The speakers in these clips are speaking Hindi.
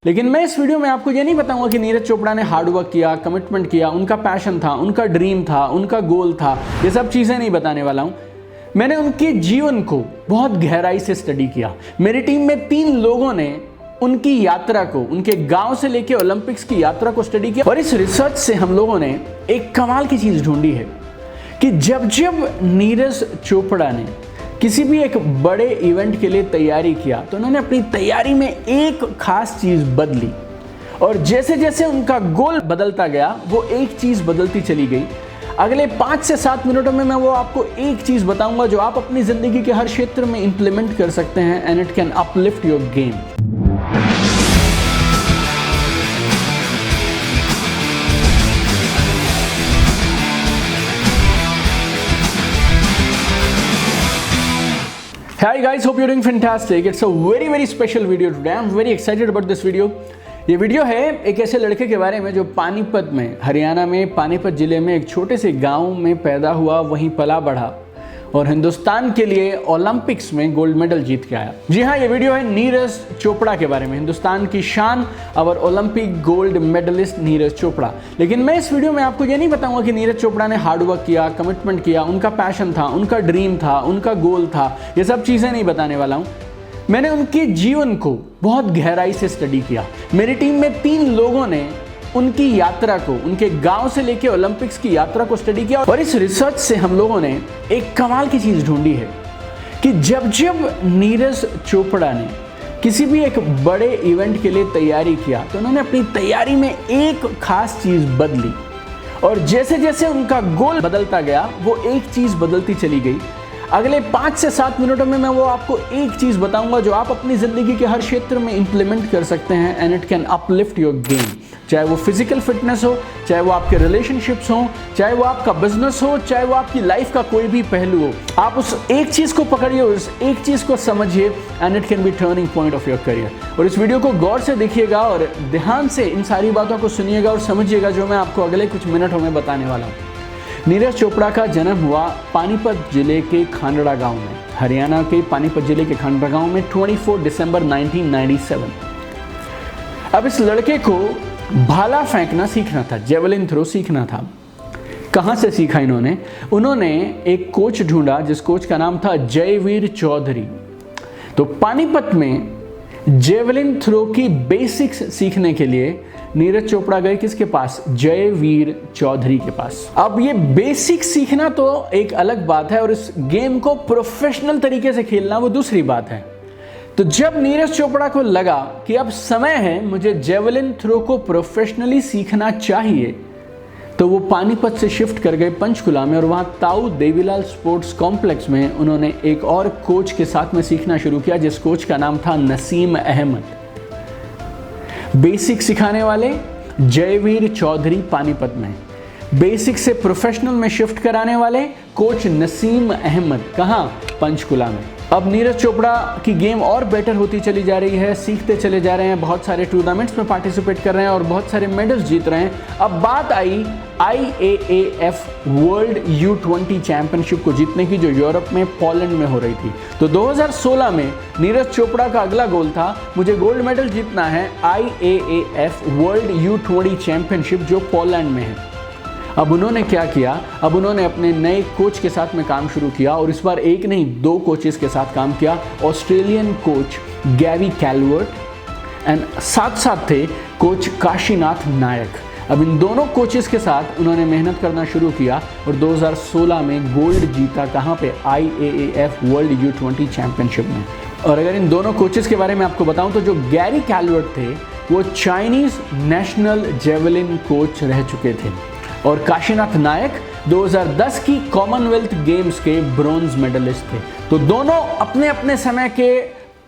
लेकिन मैं इस वीडियो में आपको ये नहीं बताऊंगा कि नीरज चोपड़ा ने हार्ड वर्क किया, कमिटमेंट किया, उनका पैशन था, उनका ड्रीम था, उनका गोल था। ये सब चीज़ें नहीं बताने वाला हूँ। मैंने उनके जीवन को बहुत गहराई से स्टडी किया। मेरी टीम में 3 लोगों ने उनकी यात्रा को, उनके गांव से लेकर ओलंपिक्स की यात्रा को स्टडी किया और इस रिसर्च से हम लोगों ने एक कमाल की चीज़ ढूंढी है कि जब जब नीरज चोपड़ा ने किसी भी एक बड़े इवेंट के लिए तैयारी किया तो उन्होंने अपनी तैयारी में एक खास चीज़ बदली और जैसे जैसे उनका गोल बदलता गया वो एक चीज़ बदलती चली गई। अगले 5 से 7 मिनटों में मैं वो आपको एक चीज़ बताऊंगा जो आप अपनी ज़िंदगी के हर क्षेत्र में इंप्लीमेंट कर सकते हैं and it can uplift your game. Hi guys, hope you're doing fantastic. It's a very special video today. I'm very excited about this video. ये वीडियो है एक ऐसे लड़के के बारे में जो पानीपत में, हरियाणा में पानीपत ज़िले में एक छोटे से गांव में पैदा हुआ, वहीं पला बढ़ा और हिंदुस्तान के लिए ओलंपिक्स में गोल्ड मेडल जीत के आया। जी हाँ, ये वीडियो है नीरज चोपड़ा के बारे में, हिंदुस्तान की शान और Olympic gold medallist Neeraj Chopra. लेकिन मैं इस वीडियो में आपको ये नहीं बताऊंगा कि नीरज चोपड़ा ने हार्ड वर्क किया, कमिटमेंट किया, उनका पैशन था, उनका ड्रीम था, उनका गोल था। ये सब चीज़ें नहीं बताने वाला हूँ। मैंने उनके जीवन को बहुत गहराई से स्टडी किया। मेरी टीम में 3 लोगों ने उनकी यात्रा को, उनके गांव से लेकर ओलंपिक्स की यात्रा को स्टडी किया और इस रिसर्च से हम लोगों ने एक कमाल की चीज़ ढूंढी है कि जब जब नीरज चोपड़ा ने किसी भी एक बड़े इवेंट के लिए तैयारी किया तो उन्होंने अपनी तैयारी में एक खास चीज़ बदली और जैसे जैसे उनका गोल बदलता गया वो एक चीज़ बदलती चली गई। अगले 5 से 7 मिनटों में मैं वो आपको एक चीज़ बताऊंगा जो आप अपनी ज़िंदगी के हर क्षेत्र में इंप्लीमेंट कर सकते हैं and it can uplift your game. चाहे वो फिजिकल फिटनेस हो, चाहे वो आपके रिलेशनशिप्स हो, चाहे वो आपका बिजनेस हो, चाहे वो आपकी लाइफ का कोई भी पहलू हो, आप उस एक चीज़ को पकड़िए, उस एक चीज़ को समझिए and it can be turning point of your career. और इस वीडियो को गौर से देखिएगा और ध्यान से इन सारी बातों को सुनिएगा और समझिएगा जो मैं आपको अगले कुछ मिनटों में बताने वाला हूँ। नीरज चोपड़ा का जन्म हुआ पानीपत जिले के खांडड़ा गांव में, हरियाणा के पानीपत जिले के खांडड़ा गांव में 24 दिसंबर 1997। अब इस लड़के को भाला फेंकना सीखना था, जेवलिन थ्रो सीखना था। कहाँ से सीखा इन्होंने? उन्होंने एक कोच ढूंढा जिस कोच का नाम था जयवीर चौधरी। तो पानीपत में जेवलिन थ्रो की बेसिक्स सीखने के लिए नीरज चोपड़ा गए किसके पास? जयवीर चौधरी के पास। अब ये बेसिक सीखना तो एक अलग बात है और इस गेम को प्रोफेशनल तरीके से खेलना वो दूसरी बात है। तो जब नीरज चोपड़ा को लगा कि अब समय है, मुझे जेवलिन थ्रो को प्रोफेशनली सीखना चाहिए, तो वो पानीपत से शिफ्ट कर गए पंचकुला में और वहाँ ताऊ देवीलाल स्पोर्ट्स कॉम्प्लेक्स में उन्होंने एक और कोच के साथ में सीखना शुरू किया जिस कोच का नाम था नसीम अहमद। बेसिक सिखाने वाले जयवीर चौधरी पानीपत में, बेसिक से प्रोफेशनल में शिफ्ट कराने वाले कोच नसीम अहमद, कहाँ? पंचकुला में। अब नीरज चोपड़ा की गेम और बेटर होती चली जा रही है, सीखते चले जा रहे हैं, बहुत सारे टूर्नामेंट्स में पार्टिसिपेट कर रहे हैं और बहुत सारे मेडल्स जीत रहे हैं। अब बात आई IAAF वर्ल्ड U20 चैंपियनशिप को जीतने की, जो यूरोप में पोलैंड में हो रही थी। तो 2016 में नीरज चोपड़ा का अगला गोल था, मुझे गोल्ड मेडल जीतना है IAAF वर्ल्ड U20 चैंपियनशिप जो पोलैंड में है। अब उन्होंने क्या किया? अब उन्होंने अपने नए कोच के साथ में काम शुरू किया और इस बार एक नहीं 2 कोचेस के साथ काम किया। ऑस्ट्रेलियन कोच गैवी कैलवर्ट एंड साथ थे कोच काशीनाथ नायक। अब इन दोनों कोचेस के साथ उन्होंने मेहनत करना शुरू किया और 2016 में गोल्ड जीता। कहाँ पे? IAAF वर्ल्ड U20 चैंपियनशिप में। और अगर इन दोनों कोचेस के बारे में आपको बताऊं तो जो गैरी कैलवर्ट थे वो चाइनीज़ नेशनल जेवलिन कोच रह चुके थे और काशीनाथ नायक 2010 की कॉमनवेल्थ गेम्स के ब्रॉन्ज मेडलिस्ट थे। तो दोनों अपने अपने समय के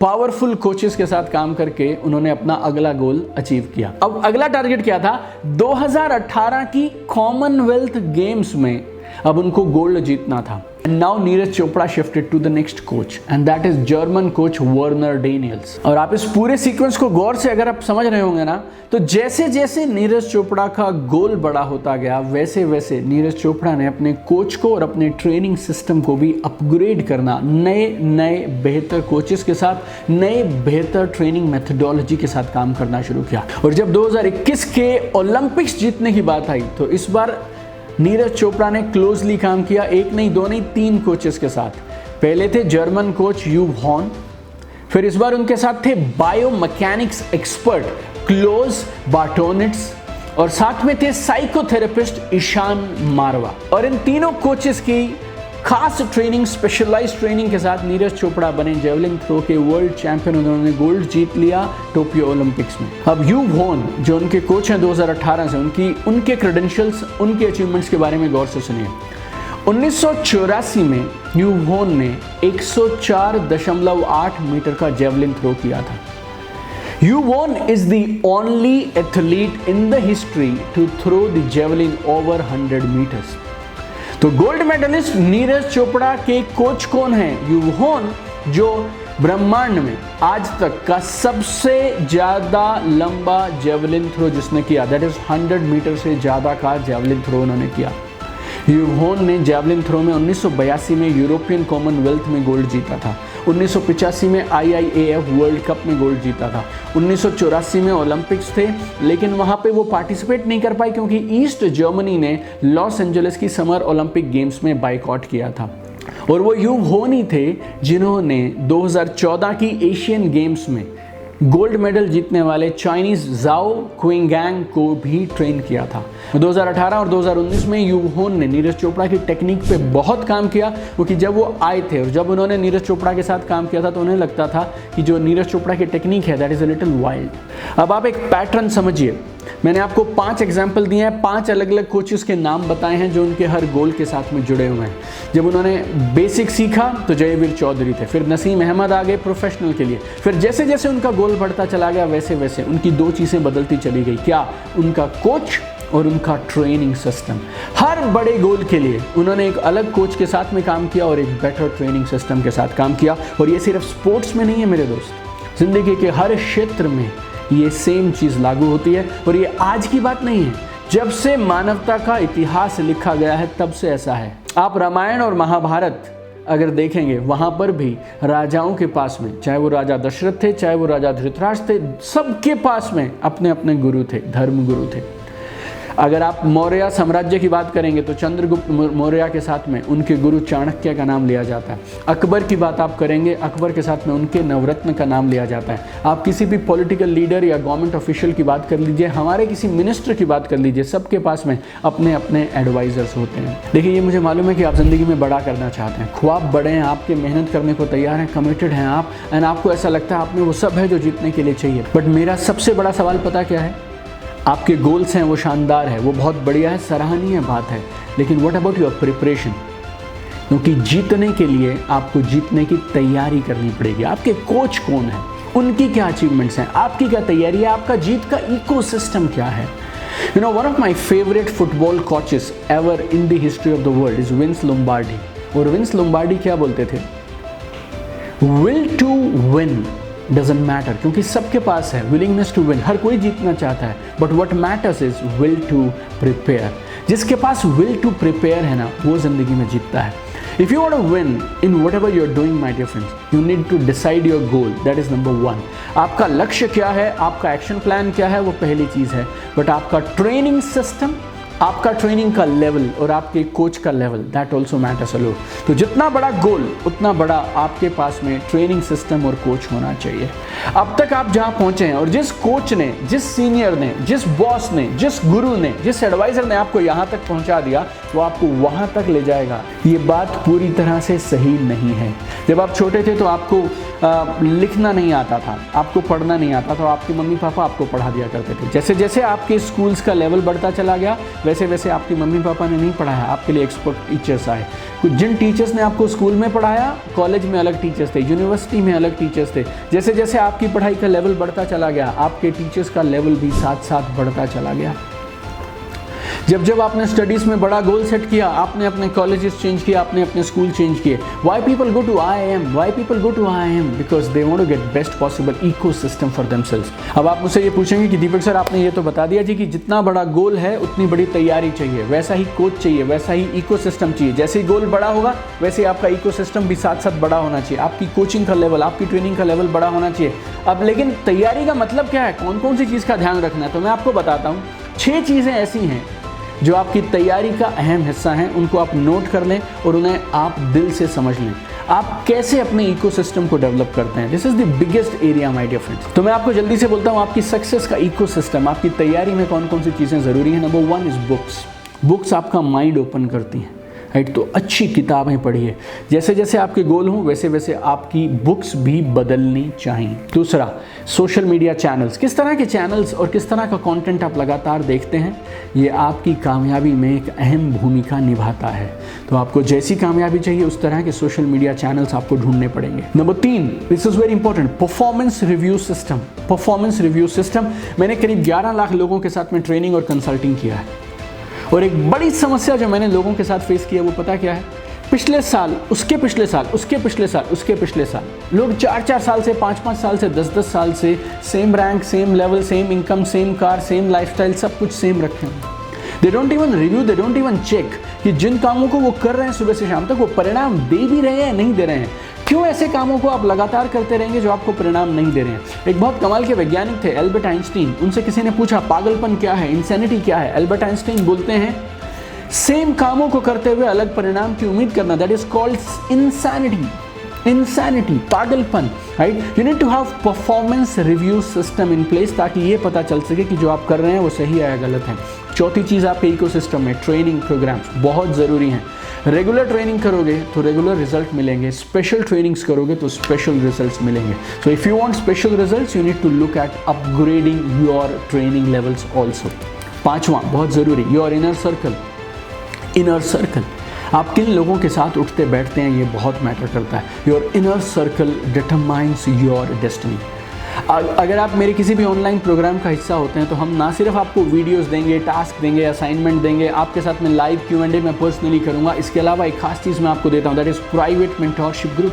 पावरफुल कोचेस के साथ काम करके उन्होंने अपना अगला गोल अचीव किया। अब अगला टारगेट क्या था? 2018 की कॉमनवेल्थ गेम्स में अब उनको गोल्ड जीतना था। Now Neeraj Chopra shifted to the next coach and that is German coach Werner Daniels. और आप इस पूरे सीक्वेंस को गौर से अगर आप समझ रहे होंगे ना, तो जैसे जैसे नीरज चोपड़ा का गोल बड़ा होता गया, वैसे वैसे नीरज चोपड़ा ने अपने कोच को और अपने ट्रेनिंग सिस्टम को भी अपग्रेड करना, नए नए बेहतर कोचेस के साथ, नए बेहतर ट्रेनिंग मेथडोलॉजी के साथ काम करना शुरू किया। और जब 2021 के ओलंपिक्स जीतने की बात आई तो इस बार नीरज चोपड़ा ने क्लोजली काम किया, एक नहीं दो नहीं 3 कोचेस के साथ। पहले थे जर्मन कोच यूव हॉर्न, फिर इस बार उनके साथ थे बायोमैकेनिक्स एक्सपर्ट क्लोज बार्टोनिट्स, और साथ में थे साइकोथेरेपिस्ट ईशान मारवा। और इन तीनों कोचेस की खास ट्रेनिंग, स्पेशलाइज्ड ट्रेनिंग के साथ नीरज चोपड़ा बने जेवलिन थ्रो के वर्ल्ड चैंपियन। उन्होंने गोल्ड जीत लिया टोक्यो ओलंपिक्स में। अब यूव हॉर्न जो उनके कोच हैं 2018 से, उनके क्रेडेंशियल्स, उनके अचीवमेंट्स के बारे में गौर से सुनिए। 1984 में यूव हॉर्न ने 104.8 मीटर का जेवलिन थ्रो किया था। Uwe Hohn is the only athlete in the history to throw the javelin over 100 metres. तो गोल्ड मेडलिस्ट नीरज चोपड़ा के कोच कौन हैं? यूव हॉर्न, जो ब्रह्मांड में आज तक का सबसे ज्यादा लंबा जेवलिन थ्रो जिसने किया, दैट इज 100 मीटर से ज्यादा का जेवलिन थ्रो उन्होंने किया। यूव हॉर्न ने जेवलिन थ्रो में 1982 में यूरोपियन कॉमनवेल्थ में गोल्ड जीता था, 1985 में IIAF वर्ल्ड कप में गोल्ड जीता था, 1984 में ओलंपिक्स थे, लेकिन वहां पे वो पार्टिसिपेट नहीं कर पाई क्योंकि ईस्ट जर्मनी ने लॉस एंजलिस की समर ओलंपिक गेम्स में बाइकआउट किया था। और वो यूव हॉर्न ही थे जिन्होंने 2014 की एशियन गेम्स में गोल्ड मेडल जीतने वाले चाइनीज जाओ क्विंगैंग को भी ट्रेन किया था। 2018 और 2019 में यूव हॉर्न ने नीरज चोपड़ा की टेक्निक पे बहुत काम किया, क्योंकि जब वो आए थे और जब उन्होंने नीरज चोपड़ा के साथ काम किया था तो उन्हें लगता था कि जो नीरज चोपड़ा की टेक्निक है that is a little wild. अब आप एक पैटर्न समझिए, मैंने आपको 5 एग्जाम्पल दिए हैं, 5 अलग अलग कोचेस के नाम बताए हैं जो उनके हर गोल के साथ में जुड़े हुए हैं। जब उन्होंने बेसिक सीखा तो जयवीर चौधरी थे, फिर नसीम अहमद आ गए प्रोफेशनल के लिए, फिर जैसे जैसे उनका गोल बढ़ता चला गया वैसे वैसे उनकी 2 चीज़ें बदलती चली गई। क्या? उनका कोच और उनका ट्रेनिंग सिस्टम। हर बड़े गोल के लिए उन्होंने एक अलग कोच के साथ में काम किया और एक बेटर ट्रेनिंग सिस्टम के साथ काम किया। और ये सिर्फ स्पोर्ट्स में नहीं है मेरे दोस्त, जिंदगी के हर क्षेत्र में ये सेम चीज़ लागू होती है। और ये आज की बात नहीं है, जब से मानवता का इतिहास लिखा गया है तब से ऐसा है। आप रामायण और महाभारत अगर देखेंगे, वहाँ पर भी राजाओं के पास में, चाहे वो राजा दशरथ थे, चाहे वो राजा धृतराष्ट्र थे, सबके पास में अपने अपने गुरु थे, धर्म गुरु थे। अगर आप मौर्य साम्राज्य की बात करेंगे तो चंद्रगुप्त मौर्य के साथ में उनके गुरु चाणक्य का नाम लिया जाता है। अकबर की बात आप करेंगे, अकबर के साथ में उनके नवरत्न का नाम लिया जाता है। आप किसी भी पॉलिटिकल लीडर या गवर्नमेंट ऑफिशियल की बात कर लीजिए, हमारे किसी मिनिस्टर की बात कर लीजिए, सबके पास में अपने अपने एडवाइजर्स होते हैं। देखिए, ये मुझे मालूम है कि आप ज़िंदगी में बड़ा करना चाहते हैं, ख्वाब बड़े हैं आपके, मेहनत करने को तैयार हैं, कमिटेड हैं आप, एंड आपको ऐसा लगता है आप में वो सब है जो जीतने के लिए चाहिए। बट मेरा सबसे बड़ा सवाल पता क्या है? आपके गोल्स हैं वो शानदार है, वो बहुत बढ़िया है, सराहनीय बात है, लेकिन व्हाट अबाउट योर प्रिपरेशन? क्योंकि जीतने के लिए आपको जीतने की तैयारी करनी पड़ेगी। आपके कोच कौन है, उनकी क्या अचीवमेंट्स हैं, आपकी क्या तैयारी है, आपका जीत का इकोसिस्टम क्या है? You know, one of my favorite football coaches ever in the history of the world is Vince Lombardi. और विंस लोम्बार्डी क्या बोलते थे? Will to win doesn't matter, क्योंकि सबके पास है willingness to win, हर कोई जीतना चाहता है, but what matters is will to prepare. जिसके पास will to prepare है ना, वो जिंदगी में जीतता है। If you want to win in whatever you're doing, my dear friends, you need to decide your goal. That is number 1. आपका लक्ष्य क्या है, आपका एक्शन प्लान क्या है, वो पहली चीज़ है। बट आपका ट्रेनिंग सिस्टम, आपका ट्रेनिंग का लेवल और आपके कोच का level, that also matters a lot. तो जितना बड़ा गोल उतना बड़ा आपके पास में ट्रेनिंग सिस्टम और कोच होना चाहिए। अब तक आप जहाँ पहुँचे हैं और जिस कोच ने, जिस सीनियर ने, जिस बॉस ने, जिस गुरु ने, जिस एडवाइज़र ने आपको यहाँ तक पहुँचा दिया, वो आपको वहाँ तक ले जाएगा। ये बात पूरी तरह से सही नहीं है। जब आप छोटे थे तो आपको लिखना नहीं आता था, आपको पढ़ना नहीं आता था, आपके मम्मी पापा आपको पढ़ा दिया करते थे। जैसे जैसे आपके स्कूल्स का लेवल बढ़ता चला गया, वैसे वैसे आपकी मम्मी पापा ने नहीं पढ़ाया, आपके लिए एक्सपर्ट टीचर्स आए। जिन टीचर्स ने आपको स्कूल में पढ़ाया, कॉलेज में अलग टीचर्स थे, यूनिवर्सिटी में अलग टीचर्स थे। जैसे जैसे आपकी पढ़ाई का लेवल बढ़ता चला गया, आपके टीचर्स का लेवल भी साथ साथ बढ़ता चला गया। जब जब आपने स्टडीज़ में बड़ा गोल सेट किया, आपने अपने कॉलेजेस चेंज किया, आपने अपने स्कूल चेंज किए। Why people go to IIM? Why people go to IIM? Because they want to get best possible ecosystem for themselves. अब आप मुझसे ये पूछेंगे कि दीपक सर, आपने ये तो बता दिया जी कि जितना बड़ा गोल है उतनी बड़ी तैयारी चाहिए, वैसा ही कोच चाहिए, वैसा ही इकोसिस्टम चाहिए। जैसे ही गोल बड़ा होगा वैसे आपका इकोसिस्टम भी साथ साथ बड़ा होना चाहिए, आपकी कोचिंग का लेवल, आपकी ट्रेनिंग का लेवल बड़ा होना चाहिए। अब लेकिन तैयारी का मतलब क्या है, कौन कौन सी चीज़ का ध्यान रखना है, तो मैं आपको बताता हूँ। 6 चीज़ें ऐसी हैं जो आपकी तैयारी का अहम हिस्सा हैं, उनको आप नोट कर लें और उन्हें आप दिल से समझ लें। आप कैसे अपने इकोसिस्टम को डेवलप करते हैं, this is the biggest area my dear friends. तो मैं आपको जल्दी से बोलता हूँ, आपकी सक्सेस का इकोसिस्टम, आपकी तैयारी में कौन कौन सी चीज़ें ज़रूरी हैं। Number 1 is books. बुक्स आपका माइंड ओपन करती हैं, राइट। तो अच्छी किताबें पढ़िए, जैसे जैसे आपके गोल हों वैसे वैसे आपकी बुक्स भी बदलनी चाहिए। दूसरा, सोशल मीडिया चैनल्स, किस तरह के चैनल्स और किस तरह का कंटेंट आप लगातार देखते हैं, ये आपकी कामयाबी में एक अहम भूमिका निभाता है। तो आपको जैसी कामयाबी चाहिए उस तरह के सोशल मीडिया चैनल्स आपको ढूंढने पड़ेंगे। Number 3, this is very important, performance review system. Performance review system, मैंने करीब 11 लाख लोगों के साथ में ट्रेनिंग और कंसल्टिंग किया है, और एक बड़ी समस्या जो मैंने लोगों के साथ फेस किया वो पता क्या है, पिछले साल, उसके पिछले साल, उसके पिछले साल, उसके पिछले साल, लोग 4-4 साल से, 5-5 साल से, 10-10 साल से same rank, same level, same income, same car, same lifestyle, सब कुछ सेम रखे हैं। They don't even review, they don't even check कि जिन कामों को वो कर रहे हैं सुबह से शाम तक, वो परिणाम दे भी रहे हैं, नहीं दे रहे हैं। क्यों ऐसे कामों को आप लगातार करते रहेंगे जो आपको परिणाम नहीं दे रहे हैं। एक बहुत कमाल के वैज्ञानिक थे, एल्बर्ट आइंस्टीन। उनसे किसी ने पूछा पागलपन क्या है, इंसैनिटी क्या है। एल्बर्ट आइंस्टीन बोलते हैं, सेम कामों को करते हुए अलग परिणाम की उम्मीद करना, दैट इज कॉल्ड इंसैनिटी, पागलपन, right. You need to have performance review system in place, ताकि ये पता चल सके कि जो आप कर रहे हैं वो सही है या गलत है। चौथी चीज़ आपके इकोसिस्टम में ट्रेनिंग प्रोग्राम्स बहुत ज़रूरी हैं। रेगुलर ट्रेनिंग करोगे तो रेगुलर रिजल्ट मिलेंगे, स्पेशल ट्रेनिंग्स करोगे तो स्पेशल रिजल्ट्स मिलेंगे। So if you want special results you need to look at upgrading your training levels also. 5वां बहुत ज़रूरी, your inner circle. Inner circle, आप किन लोगों के साथ उठते बैठते हैं ये बहुत मैटर करता है। Your inner circle determines your destiny. अगर आप मेरे किसी भी ऑनलाइन प्रोग्राम का हिस्सा होते हैं तो हम ना सिर्फ आपको वीडियोस देंगे, टास्क देंगे, असाइनमेंट देंगे, आपके साथ में लाइव Q&A मैं पर्सनली करूंगा। इसके अलावा एक खास चीज़ मैं आपको देता हूं, that is private mentorship group.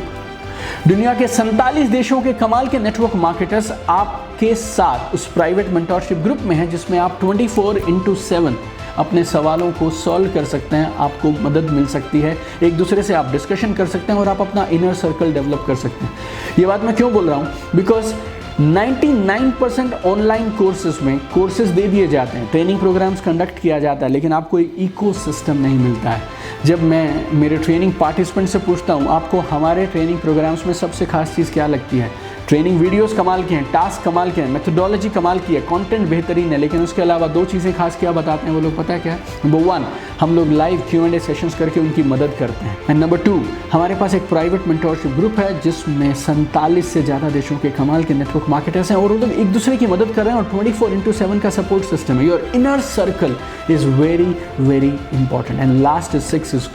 दुनिया के 47 देशों के कमाल के नेटवर्क मार्केटर्स आपके साथ उस प्राइवेट मेंटोरशिप ग्रुप में हैं, जिसमें आप 24/7 अपने सवालों को सॉल्व कर सकते हैं, आपको मदद मिल सकती है, एक दूसरे से आप डिस्कशन कर सकते हैं और आप अपना इनर सर्कल डेवलप कर सकते हैं। ये बात मैं क्यों बोल रहा हूँ, बिकॉज 99% ऑनलाइन कोर्सेज में कोर्सेज दे दिए जाते हैं, ट्रेनिंग प्रोग्राम्स कंडक्ट किया जाता है, लेकिन आपको एक इकोसिस्टम नहीं मिलता है। जब मैं मेरे ट्रेनिंग पार्टिसिपेंट से पूछता हूँ आपको हमारे ट्रेनिंग प्रोग्राम्स में सबसे खास चीज़ क्या लगती है, ट्रेनिंग वीडियोस कमाल के हैं, टास्क कमाल के हैं, मेथोडोलॉजी कमाल की है, कंटेंट बेहतरीन है, लेकिन उसके अलावा 2 चीज़ें खास क्या बताते हैं वो लोग, पता है क्या है? नंबर 1, हम लोग लाइव Q&A सेशंस करके उनकी मदद करते हैं, एंड नंबर 2, हमारे पास एक प्राइवेट मेंटोरशिप ग्रुप है जिसमें 47 से ज़्यादा देशों के कमाल के नेटवर्क मार्केटर्स हैं और वो लोग एक दूसरे की मदद कर रहे हैं और 24/7 का सपोर्ट सिस्टम है। Your inner circle is very very important. And last is 6 is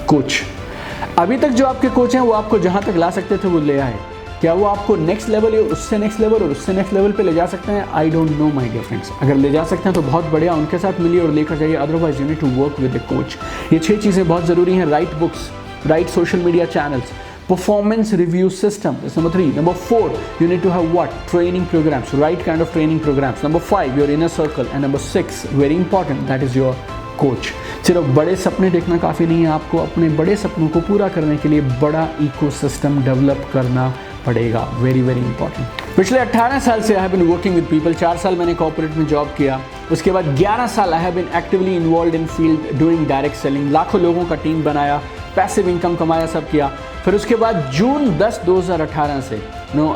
coach. अभी तक जो आपके कोच हैं वो आपको जहाँ तक ला सकते थे वो ले आए, क्या वो आपको नेक्स्ट लेवल या उससे नेक्स्ट लेवल और उससे नेक्स्ट लेवल पे ले जा सकते हैं? I don't know my dear friends. अगर ले जा सकते हैं तो बहुत बढ़िया, उनके साथ मिलिए और लेकर जाइए, otherwise you need to work with the coach. ये 6 चीज़ें बहुत ज़रूरी हैं। Right books, right social media channels, performance review system is number 3. Number 4, you need to have what? Training programs, right kind of training programs. Number 5, your inner circle. And number 6, very important, that is your coach. सिर्फ बड़े सपने देखना काफ़ी नहीं है, आपको अपने बड़े सपनों को पूरा करने के लिए बड़ा इकोसिस्टम डेवलप करना पड़ेगा। Very very important. पिछले 18 साल से I have been working with people. 4 साल मैंने कॉर्पोरेट में जॉब किया, उसके बाद 11 साल I have been actively involve in field doing direct selling. लाखों लोगों का टीम बनाया, पैसिव इनकम कमाया, सब किया। फिर उसके बाद जून 10, 2018 से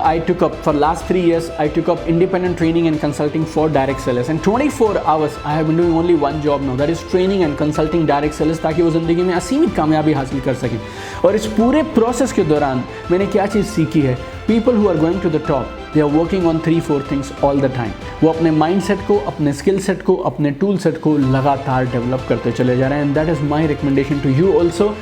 I took up for last 3 years I took up independent training and consulting for direct sellers, and 24 hours I have been doing only one job now, that is training and consulting direct sellers, ताकि वो ज़िंदगी में असीमित कामयाबी हासिल कर सकें। और इस पूरे प्रोसेस के दौरान मैंने क्या चीज़ सीखी है, people who are going to the top they are working on 3-4 things all the time। वो अपने माइंड सेट को, अपने स्किल सेट को, अपने टूल सेट को लगातार डेवलप करते चले जा रहे हैं, and that is my recommendation to you also।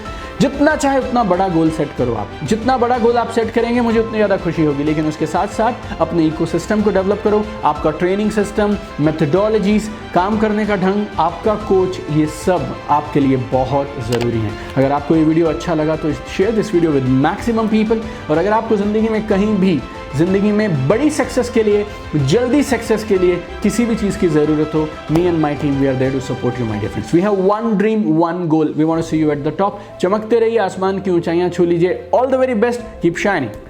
जितना चाहे उतना बड़ा गोल सेट करो आप, जितना बड़ा गोल आप सेट करेंगे मुझे उतनी ज़्यादा खुशी होगी, लेकिन उसके साथ साथ अपने इकोसिस्टम को डेवलप करो। आपका ट्रेनिंग सिस्टम, मेथडोलॉजीज, काम करने का ढंग, आपका कोच, ये सब आपके लिए बहुत ज़रूरी है। अगर आपको ये वीडियो अच्छा लगा तो share this video with maximum people. और अगर आपको ज़िंदगी में कहीं भी ज़िंदगी में बड़ी सक्सेस के लिए, जल्दी सक्सेस के लिए किसी भी चीज़ की ज़रूरत हो, me and my team we are there to support you my dear friends. We have one dream, one goal, we want to see you at the top. चमकते रहिए, आसमान की ऊंचाइयां छू लीजिए। All the very best, keep shining.